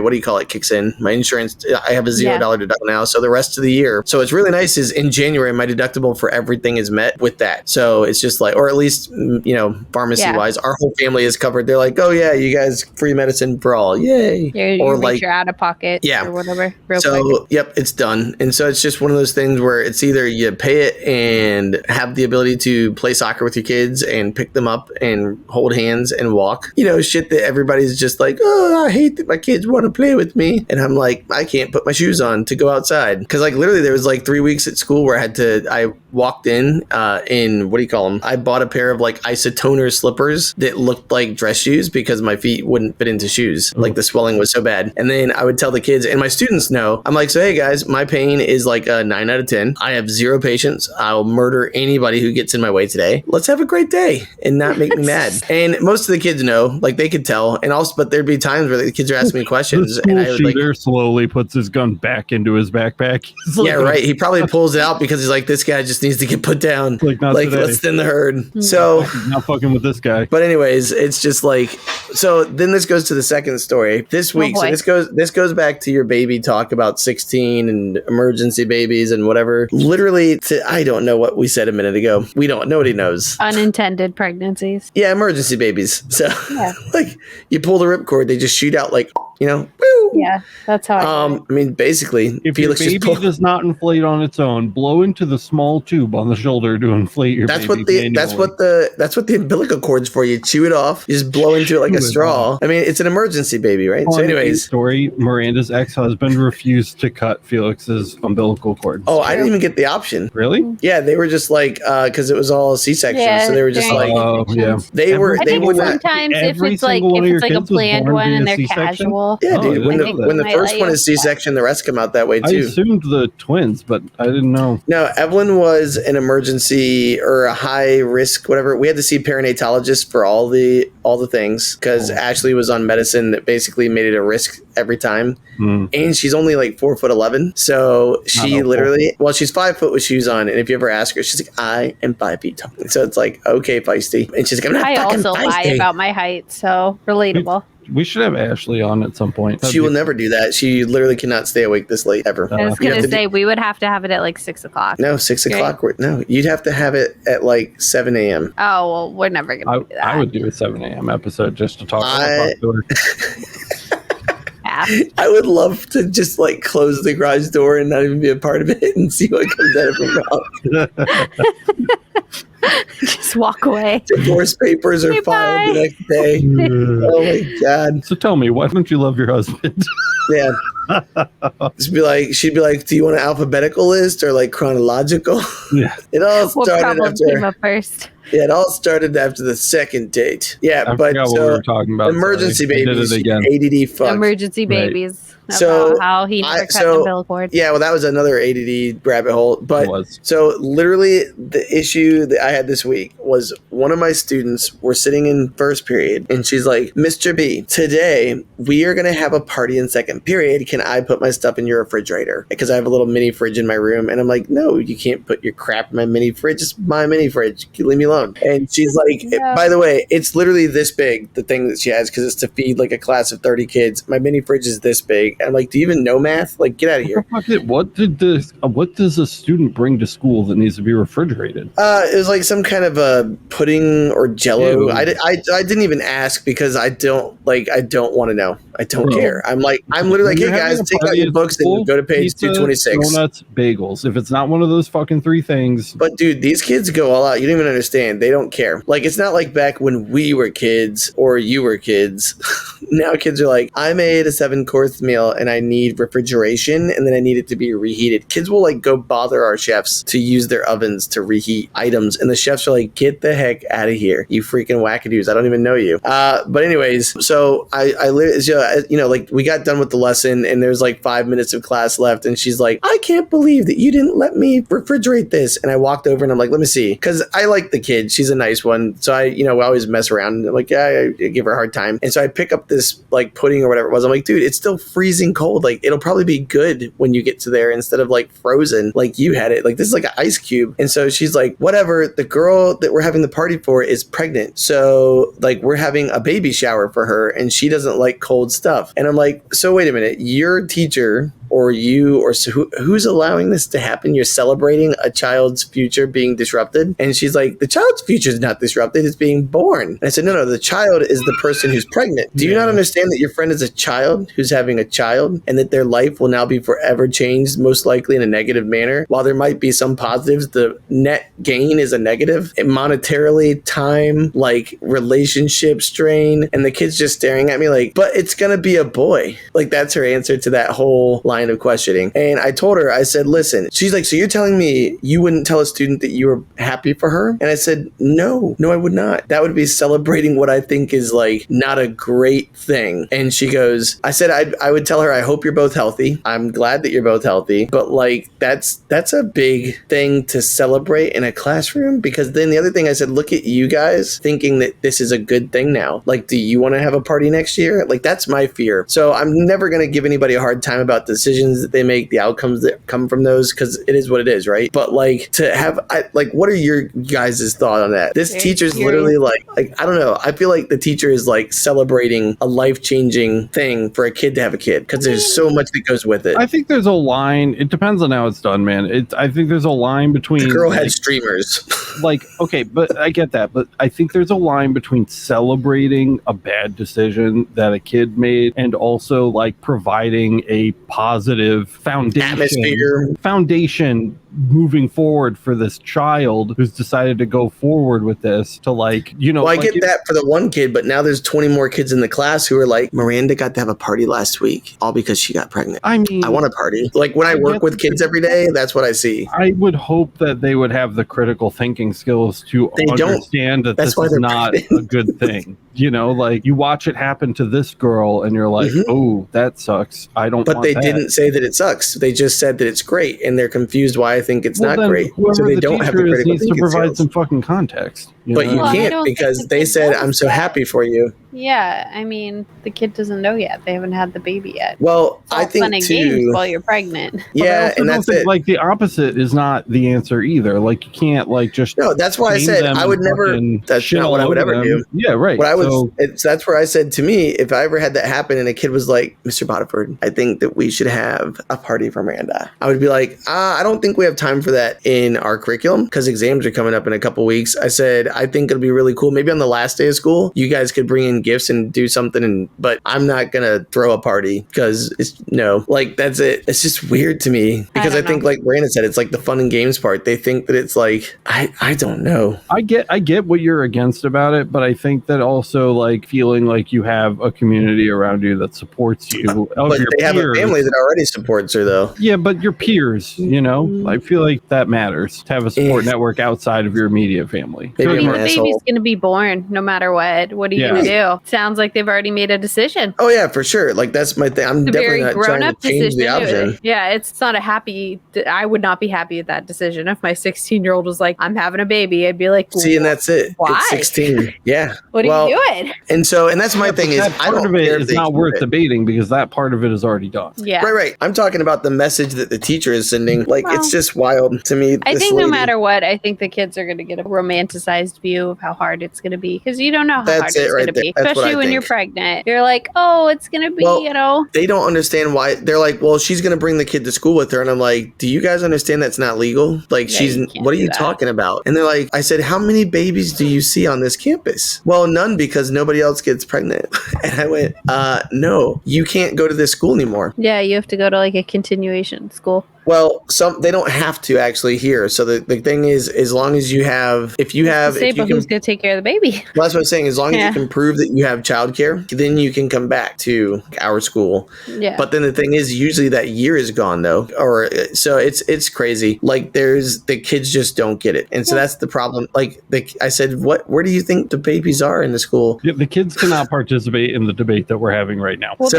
what do you call it kicks in. My insurance, I have a $0 deductible now. So the rest of the year. So what's really nice is in January, my deductible for everything is met with that. So it's just like, or at least, pharmacy wise, our whole family is covered. They're like, oh yeah, you guys free medicine for all. Yay. Or like your out of pocket or whatever. Real quick. Yep, it's done. And so it's just one of those things where it's either you pay it and have the ability to play soccer with your kids and pick them up and hold hands and walk. Shit that everybody's just like, oh, I hate that my kids want to play with me. And I'm like, I can't put my shoes on to go outside. Because like literally there was like 3 weeks at school where I walked in what do you call them? I bought a pair of like isotoner slippers that looked like dress shoes because my feet wouldn't fit into shoes. Like the swelling was so bad. And then I would tell the kids, and my students know, I'm like, so hey guys, my pain is like a 9 out of 10. I have 0 patience. I'll murder anybody who gets in my way today. Let's have a great day and not make me mad. And most of the kids know, like they could tell. And also, but there'd be times where the kids are asking me questions. The school shooter slowly puts his gun back into his backpack. Yeah, right. He probably pulls it out because he's like, this guy just needs to get put down. Like let's thin the herd. So not fucking with this guy. But anyways, it's just like, so then this goes to the second story this week. So this goes back to your baby talk about 16 and emergency babies and whatever. Literally, I don't know what we said a minute ago. We don't. Nobody knows. Unintended pregnancies. Yeah, emergency babies. So like you pull the ripcord, they just shoot out like, woo. Yeah, that's how I mean, basically, if your baby does not inflate on its own, blow into the small tube on the shoulder to inflate your baby. That's what the umbilical cord's for. You chew it off, you just blow into it like a straw. I mean, it's an emergency baby, right? So anyways, story, Miranda's ex-husband refused to cut Felix's umbilical cord. Oh, I didn't even get the option. Really? Yeah, they were just like, because it was all C-section, so they were just like, they would not. Sometimes if it's like a planned one and they're casual. Yeah, dude. When the first one is C-section, the rest come out that way too. I assumed the twins, but I didn't know. No, Evelyn was an emergency or a high risk, whatever. We had to see perinatologist for all the things because Ashley was on medicine that basically made it a risk every time. And she's only like 4'11", so she literally, she's 5 foot with shoes on. And if you ever ask her, she's like, I am 5 feet tall. So it's like, okay, feisty. And she's like, I'm not fucking feisty. I also lie about my height, so relatable. We should have Ashley on at some point. She will never do that. She literally cannot stay awake this late ever. I was going to say, we would have to have it at like 6 o'clock. No, 6 o'clock. No, you'd have to have it at like 7 a.m. Oh, well, we're never going to do that. I would do a 7 a.m. episode just to talk about her. I would love to just like close the garage door and not even be a part of it and see what comes out of her mouth. Just walk away. Divorce papers are filed the next day. Oh my God. So tell me, why don't you love your husband? Yeah. She'd be like, do you want an alphabetical list or like chronological? Yeah. It all started what problem came up first? Yeah, it all started after the second date. Yeah, I but forgot what we were talking about. Emergency babies, again. ADD fuck. Emergency babies. Right. So how he never cut the umbilical cord. Yeah, well, that was another ADD rabbit hole. But so literally, the issue that I had this week was one of my students were sitting in first period, and she's like, "Mr. B, today we are going to have a party in second period. Can I put my stuff in your refrigerator? Because I have a little mini fridge in my room." And I'm like, "No, you can't put your crap in my mini fridge. It's my mini fridge. Leave me alone." And she's like, "By the way, it's literally this big, the thing that she has, because it's to feed like a class of 30 kids. My mini fridge is this big." I'm like, "Do you even know math? Like, get out of here." What does a student bring to school that needs to be refrigerated? It was like some kind of a pudding or Jello. I didn't even ask because I don't want to know. I don't care. I'm literally like, "Hey guys, take out your books and go to page 226. Donuts, bagels. If it's not one of those fucking three things. But dude, these kids go all out. You don't even understand. They don't care. Like, it's not like back when we were kids or you were kids. Now kids are like, "I made a 7-course meal and I need refrigeration and then I need it to be reheated." Kids will like go bother our chefs to use their ovens to reheat items, and the chefs are like, "Get the heck out of here, you freaking wackadoos. I don't even know you." But anyways, so like we got done with the lesson and there's like 5 minutes of class left, and she's like, "I can't believe that you didn't let me refrigerate this." And I walked over and I'm like, "Let me see," because I like the kid. She's a nice one, so I always mess around and I'm like, I give her a hard time. And so I pick up this like pudding or whatever it was. I'm like, "Dude, it's still freezing cold. Like, it'll probably be good when you get to there instead of like frozen like you had it. Like, this is like an ice cube." And so she's like, "Whatever, the girl that we're having the party for is pregnant, so like we're having a baby shower for her and she doesn't like cold stuff." And I'm like, "So wait a minute, your teacher or you or who's allowing this to happen? You're celebrating a child's future being disrupted?" And she's like, "The child's future is not disrupted, it's being born." And I said, no, the child is the person who's pregnant. Do you not understand that your friend is a child who's having a child and that their life will now be forever changed, most likely in a negative manner? While there might be some positives, the net gain is a negative. And monetarily, time, like relationship strain, and the kid's just staring at me like, "But it's gonna be a boy." Like, that's her answer to that whole line of questioning. And I told her, I said, "Listen," she's like, "So you're telling me you wouldn't tell a student that you were happy for her?" And I said, no, I would not. That would be celebrating what I think is like not a great thing. And she goes, I said, I would tell her, "I hope you're both healthy. I'm glad that you're both healthy. But like, that's a big thing to celebrate in a classroom." Because then the other thing I said, "Look at you guys thinking that this is a good thing now. Like, do you want to have a party next year?" Like, that's my fear. So I'm never going to give anybody a hard time about decisions that they make, the outcomes that come from those, because it is what it is, right? But like, to have, what are your guys' thought on that? This teacher's literally like, I don't know. I feel like the teacher is like celebrating a life-changing thing for a kid to have a kid, because there's so much that goes with it. I think there's a line. It depends on how it's done, man. I think there's a line between. The girl had streamers. Like, okay, but I get that. But I think there's a line between celebrating a bad decision that a kid made and also like providing a positive foundation moving forward for this child who's decided to go forward with this to like, Well, I get that for the one kid, but now there's 20 more kids in the class who are like, "Miranda got to have a party last week all because she got pregnant." I mean, I want a party. Like, when I work with kids every day, that's what I see. I would hope that they would have the critical thinking skills to understand that this is not a good thing. Like, you watch it happen to this girl and you're like, "Oh, that sucks. I don't want that." But they didn't say that it sucks. They just said that it's great, and they're confused why I think it's not great. So they don't have the critical needs to provide some fucking context. But you can't, because they said, "I'm so happy for you." Yeah, I mean, the kid doesn't know yet. They haven't had the baby yet. Well, I think fun and games while you're pregnant. Yeah, and that's it. Like, the opposite is not the answer either. Like, you can't like just. No, that's why I said I would never. That's not what I would ever do. Yeah, right. That's where I said, to me, if I ever had that happen and a kid was like, "Mr. Botiford, I think that we should have a party for Miranda," I would be like, I don't think we have time for that in our curriculum because exams are coming up in a couple weeks. I said, I think it'll be really cool. Maybe on the last day of school, you guys could bring in gifts and do something, but I'm not gonna throw a party because that's it. It's just weird to me because I think, like Brandon said, it's like the fun and games part. They think that it's like, I don't know. I get what you're against about it, but I think that also like feeling like you have a community around you that supports you. But they have a family that already supports her, though. Yeah, but your peers, I feel like that matters to have a support network outside of your immediate family. I mean, an asshole. Baby's going to be born no matter what. What are you going to do? Sounds like they've already made a decision. Oh yeah, for sure. Like that's my thing. I'm definitely not trying to change the option. Yeah, it's not a happy. I would not be happy with that decision. If my 16-year-old was like, "I'm having a baby," I'd be like, "See," and that's it. Why? It's 16. Yeah. What are you doing? And that's my thing is, I don't care. It's not worth debating because that part of it is already done. Yeah. Right. I'm talking about the message that the teacher is sending. Like, it's just wild to me. I think no matter what, I think the kids are going to get a romanticized view of how hard it's going to be because you don't know how hard it's going to be, especially when you're pregnant. You're like, oh, it's going to be, They don't understand why. They're like, well, she's going to bring the kid to school with her. And I'm like, do you guys understand that's not legal? Like, what are you talking about? And they're like, I said, how many babies do you see on this campus? Well, none because nobody else gets pregnant. And I went, no, you can't go to this school anymore. Yeah, you have to go to like a continuation school. Well, they don't have to actually here. So the thing is, as long as you have, who's going to take care of the baby? Well, that's what I'm saying. As long as you can prove that you have childcare, then you can come back to our school. Yeah. But then the thing is, usually that year is gone though, so it's crazy. Like the kids just don't get it, and so that's the problem. Like I said, where do you think the babies are in the school? Yeah, the kids cannot participate in the debate that we're having right now. Well,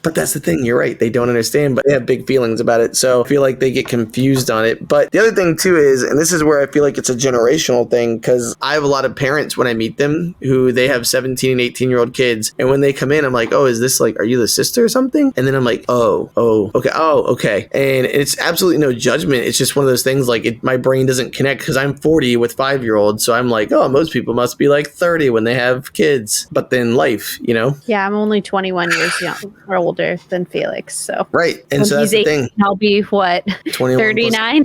but that's the thing. You're right. They don't understand, but they have big feelings about it. So I feel like they get confused on it. But the other thing too is, and this is where I feel like it's a generational thing, because I have a lot of parents when I meet them who they have 17 and 18-year-old kids, and when they come in, I'm like, oh, is this like, are you the sister or something? And then I'm like, okay. And it's absolutely no judgment. It's just one of those things like my brain doesn't connect because I'm 40 with 5-year-olds. So I'm like, oh, most people must be like 30 when they have kids. But then life, Yeah, I'm only 21 years or older than Felix. So right. And so that's the thing. I'll be what? 39?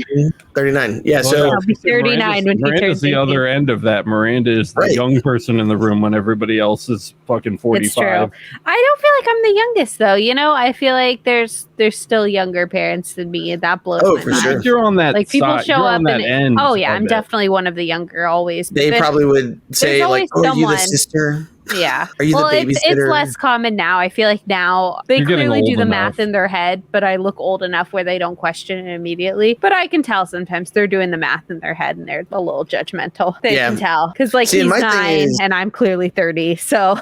39. Yeah. So I'll be 39 when he turns Miranda's the other end of that. Miranda is the young person in the room when everybody else is fucking 45. It's true. I don't feel like I'm the youngest though. I feel like there's still younger parents than me, and that blows my mind. Sure. You're on that like people side. show up and I'm definitely one of the younger always. They probably would say like, "Oh, are you the sister?" Yeah. Are you the babysitter? It's less common now. I feel like now they clearly do the math in their head, but I look old enough where they don't question it immediately. But I can tell sometimes they're doing the math in their head and they're a little judgmental. They can tell. Because he's 9 and I'm clearly 30. So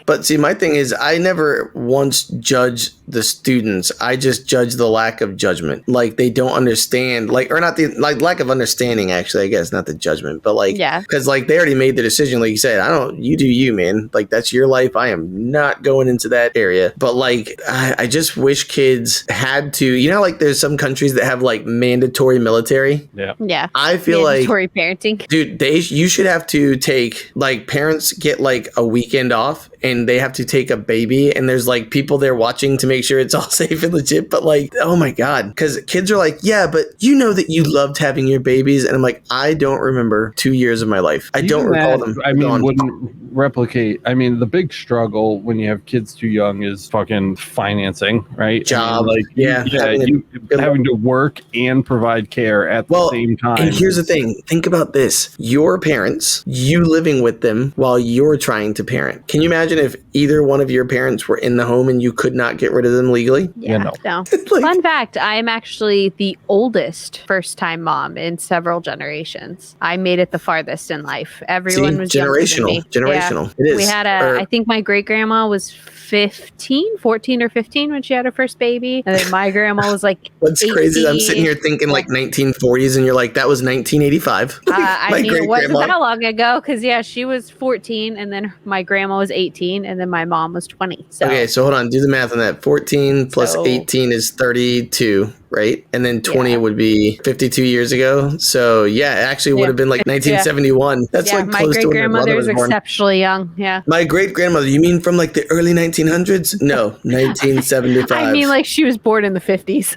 But see, my thing is I never once judge the students. I just judge the lack of judgment. Like they don't understand, or not the lack of understanding, actually, I guess, not the judgment, but because they already made the decision. Like you said, you do you, man. Like that's your life. I am not going into that area. But I just wish kids had to, like there's some countries that have like mandatory military. Yeah. I feel mandatory parenting. Dude, you should have to take parents get a weekend off and they have to take a baby and there's people there watching to make sure it's all safe and legit. But oh my God, because kids are yeah, but you know that you loved having your babies. And I'm I don't remember 2 years of my life. I don't recall them. Wouldn't replicate. The big struggle when you have kids too young is fucking financing, right? Job. Having to work and provide care at the same time. And here's the thing. Think about this. Your parents, you living with them while you're trying to parent. Can you imagine if either one of your parents were in the home and you could not get rid of them legally? Yeah, no. Fun fact, I am actually the oldest first-time mom in several generations. I made it the farthest in life. Everyone was generational. Generational. Yeah. It is. We had I think my great-grandma was 14 or 15 when she had her first baby. And then my grandma was What's 80. crazy is I'm sitting here thinking 1940s and you're that was 1985. It wasn't that long ago because she was 14 and then my grandma was 18 and then my mom was 20. So. Okay, so hold on, do the math on that. 14 plus 18 is 32. Right? And then 20 would be 52 years ago. So it actually would have been 1971. That's my close to when my brother was born. Exceptionally young. Yeah. My great grandmother, you mean from the early 1900s? No, 1975. She was born in the 50s.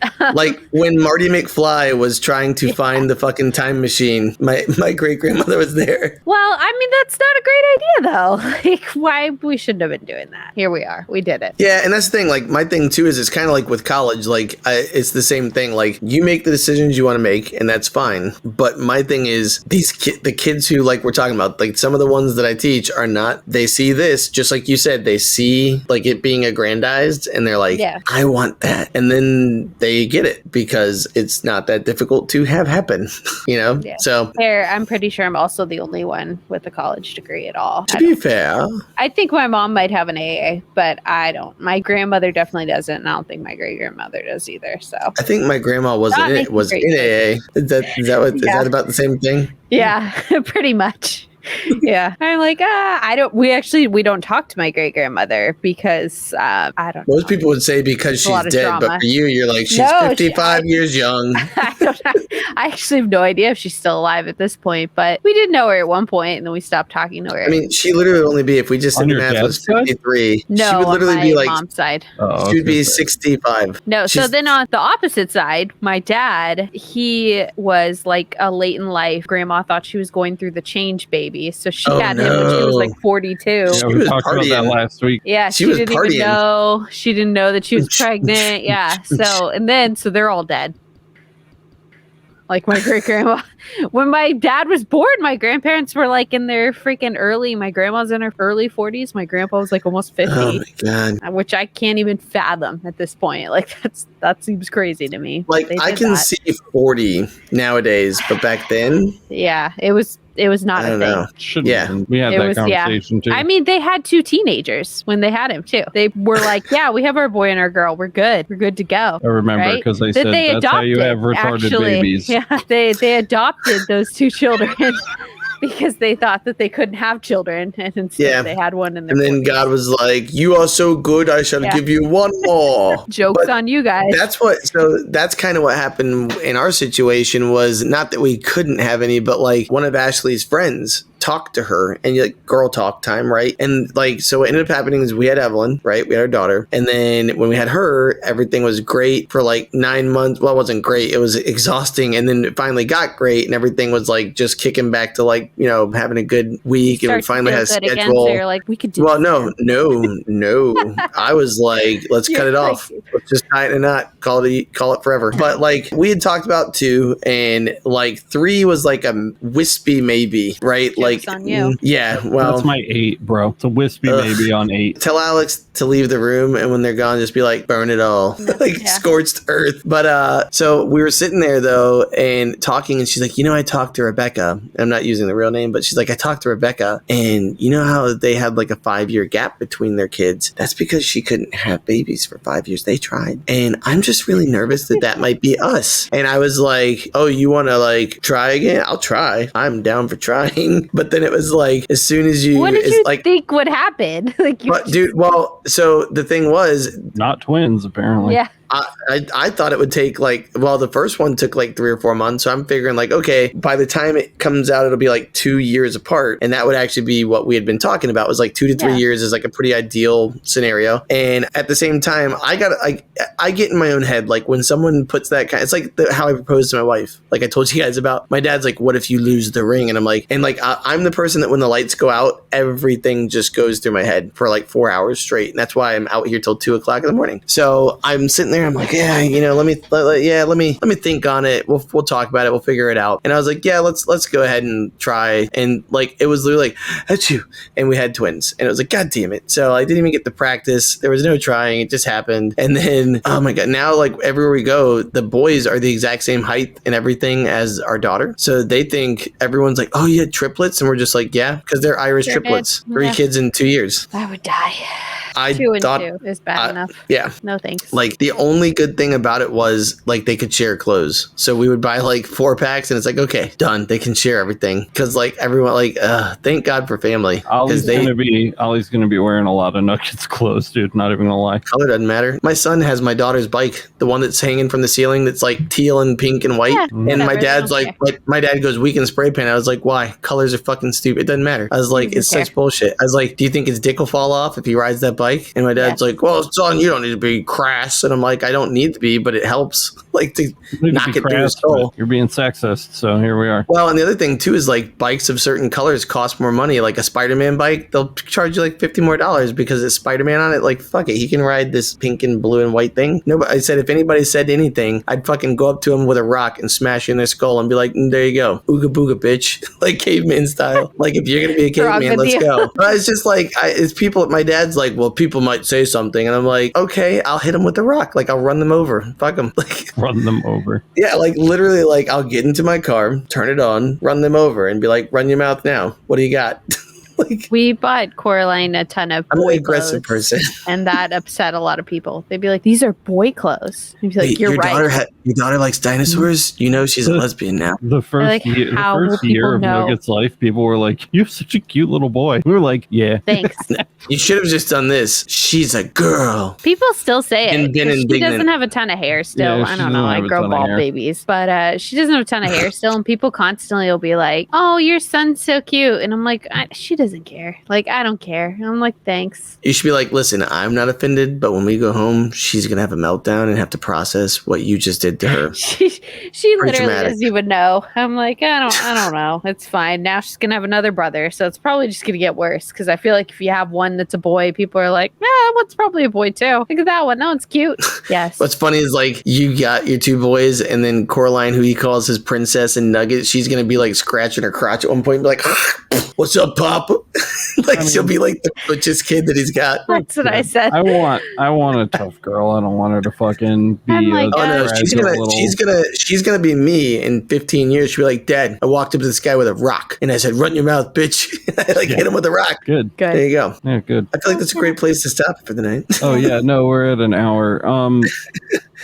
When Marty McFly was trying to find the fucking time machine, my great grandmother was there. Well, that's not a great idea though. Why we shouldn't have been doing that. Here we are. We did it. Yeah, and that's the thing. My thing too is it's kind of with college. It's the same same thing. Like, you make the decisions you want to make, and that's fine. But my thing is, the kids who, like, we're talking about, like, some of the ones that I teach are not, they see this, just like you said, they see, like, it being aggrandized, and they're like, I want that. And then they get it because it's not that difficult to have happen, you know? Yeah. So I'm pretty sure I'm also the only one with a college degree at all. To be fair, I think my mom might have an AA, but I don't. My grandmother definitely doesn't, and I don't think my great grandmother does either. So I think my grandma was in AA. Is that about the same thing? Yeah, pretty much. Yeah, I'm like, we don't talk to my great grandmother because I don't. Most people would say because she's dead, drama. but for you're like, she's 55 years young. I actually have no idea if she's still alive at this point, but we did know her at one point, and then we stopped talking to her. I mean, she literally would only be, if we just said the math was 53. No, she would literally on my be like mom's side. She would be 65. No, so then on the opposite side, my dad, he was like a late in life. Grandma thought she was going through the change baby. So she had him when she was like 42. Yeah, we talked about that last week. Yeah, she didn't even know. She didn't know that she was pregnant. Yeah. So they're all dead. Like my great grandma. When my dad was born, my grandparents were like in their freaking my grandma's in her early 40s. My grandpa was like almost 50. Oh my God. Which I can't even fathom at this point. Like that seems crazy to me. Like I can see 40 nowadays, but back then. Yeah, it was not a thing. We had that conversation too. I mean, they had 2 teenagers when they had him too. They were like, yeah, we have our boy and our girl. We're good. We're good to go. I remember because they said that's how you have retarded babies. Yeah, they adopted those 2 children because they thought that they couldn't have children, and instead they had one in their 40s. Then God was like, you are so good, I shall give you one more. Joke's on you guys. That's kind of what happened in our situation. Was not that we couldn't have any, but like one of Ashley's friends talked to her, and like girl talk time, right? And like, so what ended up happening is we had Evelyn, right? We had our daughter. And then when we had her, everything was great for like 9 months. Well, it wasn't great. It was exhausting. And then it finally got great, and everything was like just kicking back to like, you know, having a good week. And we finally had a schedule. Again, so you're like, we could do no. I was like, let's cut it off. Let's just tie it in a knot. Call it forever. But like we had talked about 2, and like 3 was like a wispy maybe, right? Like, on you. Yeah, well, that's my 8, bro. It's a wispy maybe on 8. Tell Alex to leave the room, and when they're gone, just be like, burn it all, like scorched earth. But so we were sitting there though and talking, and she's like, I talked to Rebecca. I'm not using the real name, but she's like, I talked to Rebecca, and you know how they had like a 5-year gap between their kids? That's because she couldn't have babies for 5 years. They tried, and I'm just really nervous that might be us. And I was like, oh, you want to like try again? I'll try. I'm down for trying. But then it was like, as soon as you... What did you think would happen? Dude, well, so the thing was... Not twins, apparently. Yeah. I thought it would take like, well, the first one took like 3 or 4 months. So I'm figuring like, okay, by the time it comes out, it'll be like 2 years apart. And that would actually be what we had been talking about, was like 2 to 3 years is like a pretty ideal scenario. And at the same time, I get in my own head, like when someone puts that kind, it's like how I proposed to my wife. Like I told you guys about, my dad's like, what if you lose the ring? And I'm like, I'm the person that when the lights go out, everything just goes through my head for like 4 hours straight. And that's why I'm out here till 2 o'clock in the morning. So I'm sitting there, I'm like, let me think on it. We'll talk about it. We'll figure it out. And I was like, yeah, let's go ahead and try. And like, it was literally like, achoo. And we had twins, and it was like, God damn it. So I didn't even get to practice. There was no trying. It just happened. And then, oh my God, now like everywhere we go, the boys are the exact same height and everything as our daughter. So they think everyone's like, oh, you had triplets. And we're just like, yeah, because they're Irish triplets. 3 kids in 2 years. I would die. I 2 and thought 2 is bad enough. Yeah. No thanks. Like the only good thing about it was like they could share clothes. So we would buy like 4 packs, and it's like, okay, done. They can share everything. Because like everyone, like, thank God for family. Ollie's gonna be wearing a lot of Nuggets clothes, dude. Not even gonna lie. Color doesn't matter. My son has my daughter's bike, the one that's hanging from the ceiling, that's like teal and pink and white. Yeah, and my dad's like, my dad goes, we can spray paint. I was like, why? Colors are fucking stupid. It doesn't matter. I was like, it's such bullshit. I was like, do you think his dick will fall off if he rides that bike? And my dad's like, well, son, you don't need to be crass. And I'm like, I don't need to be, but it helps. like to knock it through his skull. You're being sexist, so here we are. Well, and the other thing too is like bikes of certain colors cost more money. Like a Spider-Man bike, they'll charge you like $50 more because it's Spider-Man on it. Like fuck it, he can ride this pink and blue and white thing. No, but I said if anybody said anything, I'd fucking go up to him with a rock and smash in their skull and be like, there you go, ooga booga, bitch, like caveman style. Like if you're gonna be a caveman, let's go. But it's just like it's people. My dad's like, well, people might say something, and I'm like, okay, I'll hit them with the rock. Like I'll run them over. Fuck them. Like run them over. Yeah, like literally, like I'll get into my car, turn it on, run them over, and be like, run your mouth now. What do you got? Like, we bought Coraline a ton of boy I'm an aggressive person, and that upset a lot of people. They'd be like, "These are boy clothes." I'd be like, "You're right." Your daughter likes dinosaurs. You know she's a lesbian now. The first year of Nugget's life, people were like, "You have such a cute little boy." We were like, "Yeah, thanks." You should have just done this. She's a girl. People still say it. She doesn't have a ton of hair still. Yeah, I don't know. I grow bald babies, but she doesn't have a ton of hair still, and people constantly will be like, "Oh, your son's so cute," and I'm like, she doesn't care. Like, I don't care. And I'm like, thanks. You should be like, listen, I'm not offended, but when we go home, she's gonna have a meltdown and have to process what you just did to her. she literally doesn't even know. I'm like, I don't know. It's fine. Now she's gonna have another brother, so it's probably just gonna get worse. Because I feel like if you have one that's a boy, people are like, one's probably a boy too. Look at that one. That one's cute. Yes. What's funny is like you got your two boys, and then Coraline, who he calls his princess, and Nugget, she's gonna be like scratching her crotch at one point and be like, what's up, Pop? Like she'll be like the butchest kid that he's got. That's what I said. I want a tough girl. I don't want her to fucking be. Like, oh no, she's gonna be me in 15 years. She'll be like, Dad, I walked up to this guy with a rock, and I said, "Run your mouth, bitch!" And I hit him with a rock. Good. There you go. Yeah, good. I feel like that's a great place to stop for the night. Oh yeah, no, we're at an hour.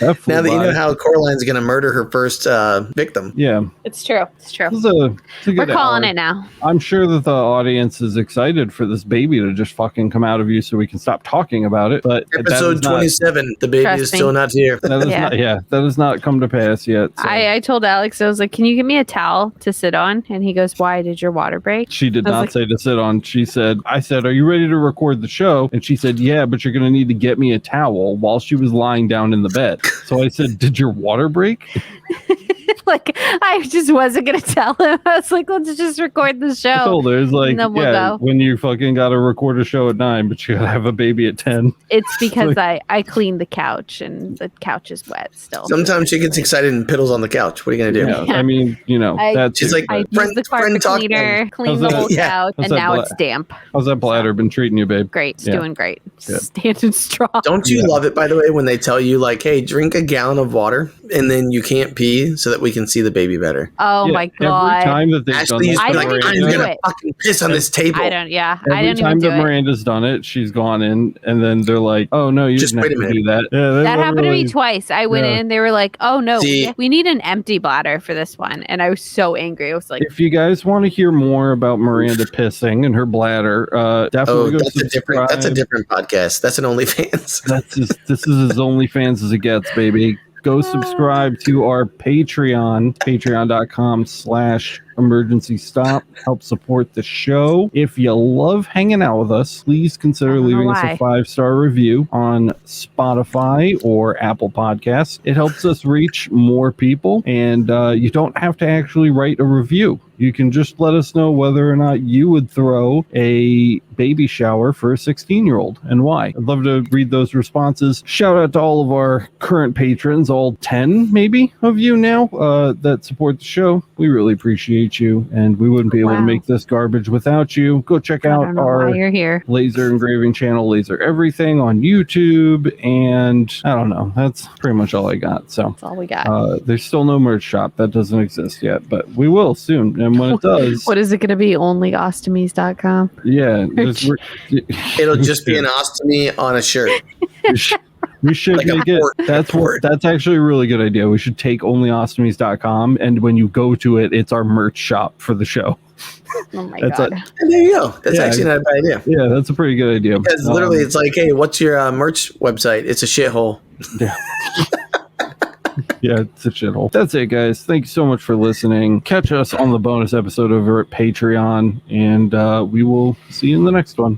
Now that you know how Coraline's gonna murder her first victim. Yeah, it's true. It's true. We're calling it now. I'm sure that the audience is excited for this baby to just fucking come out of you, so we can stop talking about it. But episode 27, the baby is still not here. That has not come to pass yet. So. I told Alex, I was like, "Can you give me a towel to sit on?" And he goes, "Why? Did your water break?" She did not say to sit on. She said, "I said, are you ready to record the show?" And she said, "Yeah, but you're going to need to get me a towel," while she was lying down in the bed. So I said, "Did your water break?" Like, I just wasn't going to tell him. I was like, let's just record the show. I told her, it's like, we'll when you fucking got to record a show at 9, but you got to have a baby at 10. It's because I cleaned the couch, and the couch is wet still. Sometimes she gets excited and piddles on the couch. What are you going to do? Yeah. I mean, that's... She's like, I used the carpet cleaner, cleaned the whole couch, and now it's damp. How's that bladder been treating you, babe? Great. It's doing great. Standing strong. Don't you love it, by the way, when they tell you, like, hey, drink a gallon of water, and then you can't pee so that we can see the baby better? Oh my God. Every time that they've done that, I'm gonna fucking piss on this table. Every time that Miranda's done it, she's gone in, and then they're like, "Oh no, you just didn't have to do that." Yeah, that happened to me twice. I went in, they were like, "Oh no, we need an empty bladder for this one," and I was so angry. I was like, "If you guys want to hear more about Miranda pissing and her bladder, definitely go subscribe." That's a different podcast. That's an OnlyFans. This is as OnlyFans as it gets, baby. Go subscribe to our Patreon, patreon.com/emergency stop. Help support the show. If you love hanging out with us, please consider leaving us a 5-star review on Spotify or Apple Podcasts. It helps us reach more people, and you don't have to actually write a review. You can just let us know whether or not you would throw a baby shower for a 16-year-old and why. I'd love to read those responses. Shout out to all of our current patrons, all 10 maybe of you now that support the show. We really appreciate you, and we wouldn't be able to make this garbage without you. Go check out our laser engraving channel, Laser Everything, on YouTube, and I don't know. That's pretty much all I got. So that's all we got. There's still no merch shop. That doesn't exist yet, but we will soon. And when it does... What is it going to be? Onlyostomies.com? Yeah. It'll just be an ostomy on a shirt. We should like make it. That's actually a really good idea. We should take onlyostomies.com, and when you go to it, it's our merch shop for the show. Oh my God. And there you go. That's actually not a bad idea. Yeah, that's a pretty good idea. Because literally, it's like, hey, what's your merch website? It's a shithole. Yeah. Yeah, it's a shithole. That's it, guys. Thank you so much for listening. Catch us on the bonus episode over at Patreon, and we will see you in the next one.